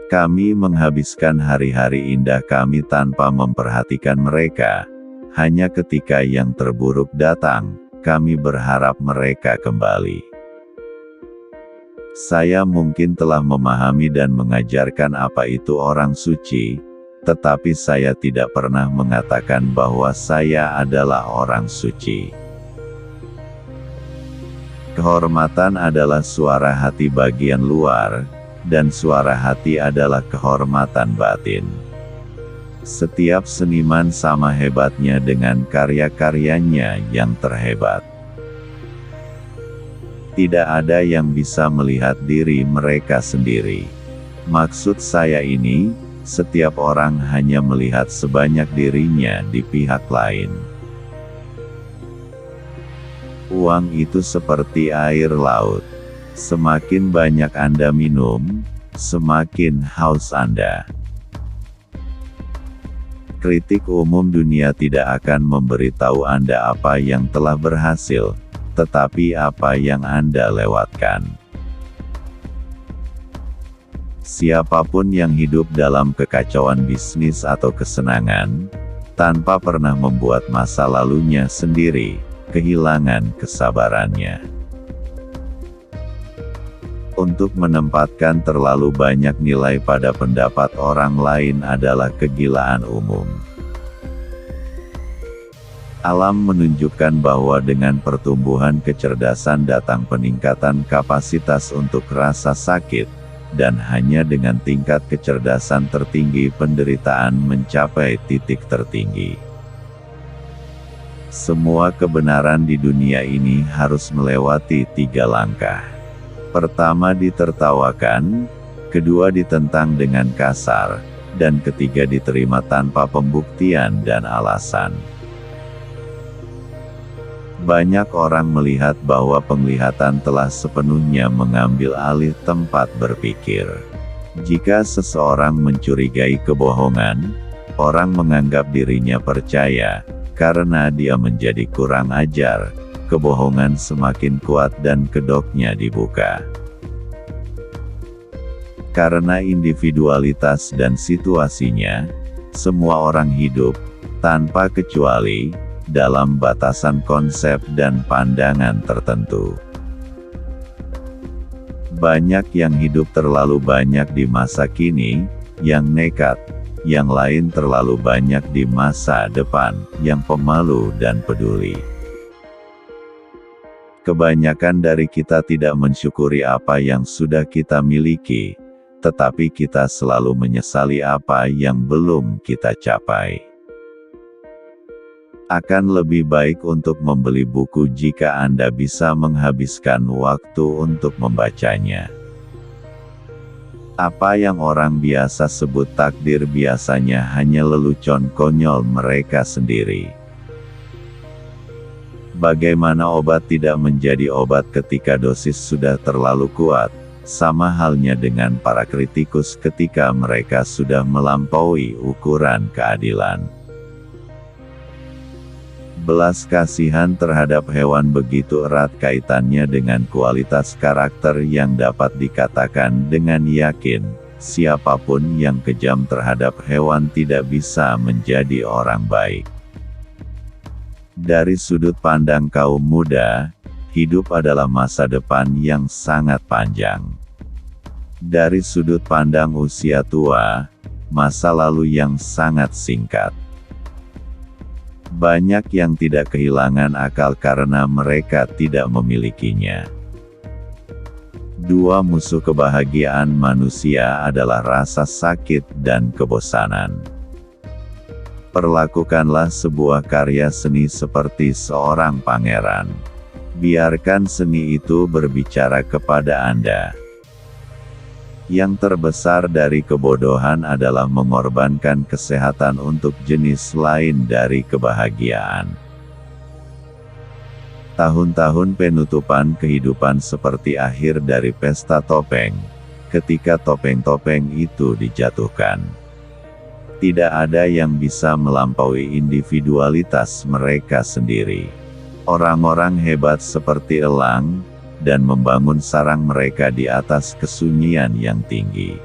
Kami menghabiskan hari-hari indah kami tanpa memperhatikan mereka. Hanya ketika yang terburuk datang, kami berharap mereka kembali. Saya mungkin telah memahami dan mengajarkan apa itu orang suci, tetapi saya tidak pernah mengatakan bahwa saya adalah orang suci. Kehormatan adalah suara hati bagian luar, dan suara hati adalah kehormatan batin. Setiap seniman sama hebatnya dengan karya-karyanya yang terhebat. Tidak ada yang bisa melihat diri mereka sendiri. Maksud saya ini, setiap orang hanya melihat sebanyak dirinya di pihak lain. Uang itu seperti air laut. Semakin banyak Anda minum, semakin haus Anda. Kritik umum dunia tidak akan memberitahu Anda apa yang telah berhasil, tetapi apa yang Anda lewatkan. Siapapun yang hidup dalam kekacauan bisnis atau kesenangan, tanpa pernah membuat masa lalunya sendiri, kehilangan kesabarannya. Untuk menempatkan terlalu banyak nilai pada pendapat orang lain adalah kegilaan umum. Alam menunjukkan bahwa dengan pertumbuhan kecerdasan datang peningkatan kapasitas untuk rasa sakit, dan hanya dengan tingkat kecerdasan tertinggi penderitaan mencapai titik tertinggi. Semua kebenaran di dunia ini harus melewati 3 langkah. Pertama ditertawakan, kedua ditentang dengan kasar, dan ketiga diterima tanpa pembuktian dan alasan. Banyak orang melihat bahwa penglihatan telah sepenuhnya mengambil alih tempat berpikir. Jika seseorang mencurigai kebohongan, orang menganggap dirinya percaya, karena dia menjadi kurang ajar. Kebohongan semakin kuat dan kedoknya dibuka. Karena individualitas dan situasinya, semua orang hidup, tanpa kecuali, dalam batasan konsep dan pandangan tertentu. Banyak yang hidup terlalu banyak di masa kini, yang nekat, yang lain terlalu banyak di masa depan, yang pemalu dan peduli. Kebanyakan dari kita tidak mensyukuri apa yang sudah kita miliki, tetapi kita selalu menyesali apa yang belum kita capai. Akan lebih baik untuk membeli buku jika Anda bisa menghabiskan waktu untuk membacanya. Apa yang orang biasa sebut takdir biasanya hanya lelucon konyol mereka sendiri. Bagaimana obat tidak menjadi obat ketika dosis sudah terlalu kuat, sama halnya dengan para kritikus ketika mereka sudah melampaui ukuran keadilan. Belas kasihan terhadap hewan begitu erat kaitannya dengan kualitas karakter yang dapat dikatakan dengan yakin, siapapun yang kejam terhadap hewan tidak bisa menjadi orang baik. Dari sudut pandang kaum muda, hidup adalah masa depan yang sangat panjang. Dari sudut pandang usia tua, masa lalu yang sangat singkat. Banyak yang tidak kehilangan akal karena mereka tidak memilikinya. Dua musuh kebahagiaan manusia adalah rasa sakit dan kebosanan. Perlakukanlah sebuah karya seni seperti seorang pangeran. Biarkan seni itu berbicara kepada Anda. Yang terbesar dari kebodohan adalah mengorbankan kesehatan untuk jenis lain dari kebahagiaan. Tahun-tahun penutupan kehidupan seperti akhir dari pesta topeng, ketika topeng-topeng itu dijatuhkan. Tidak ada yang bisa melampaui individualitas mereka sendiri. Orang-orang hebat seperti elang, dan membangun sarang mereka di atas kesunyian yang tinggi.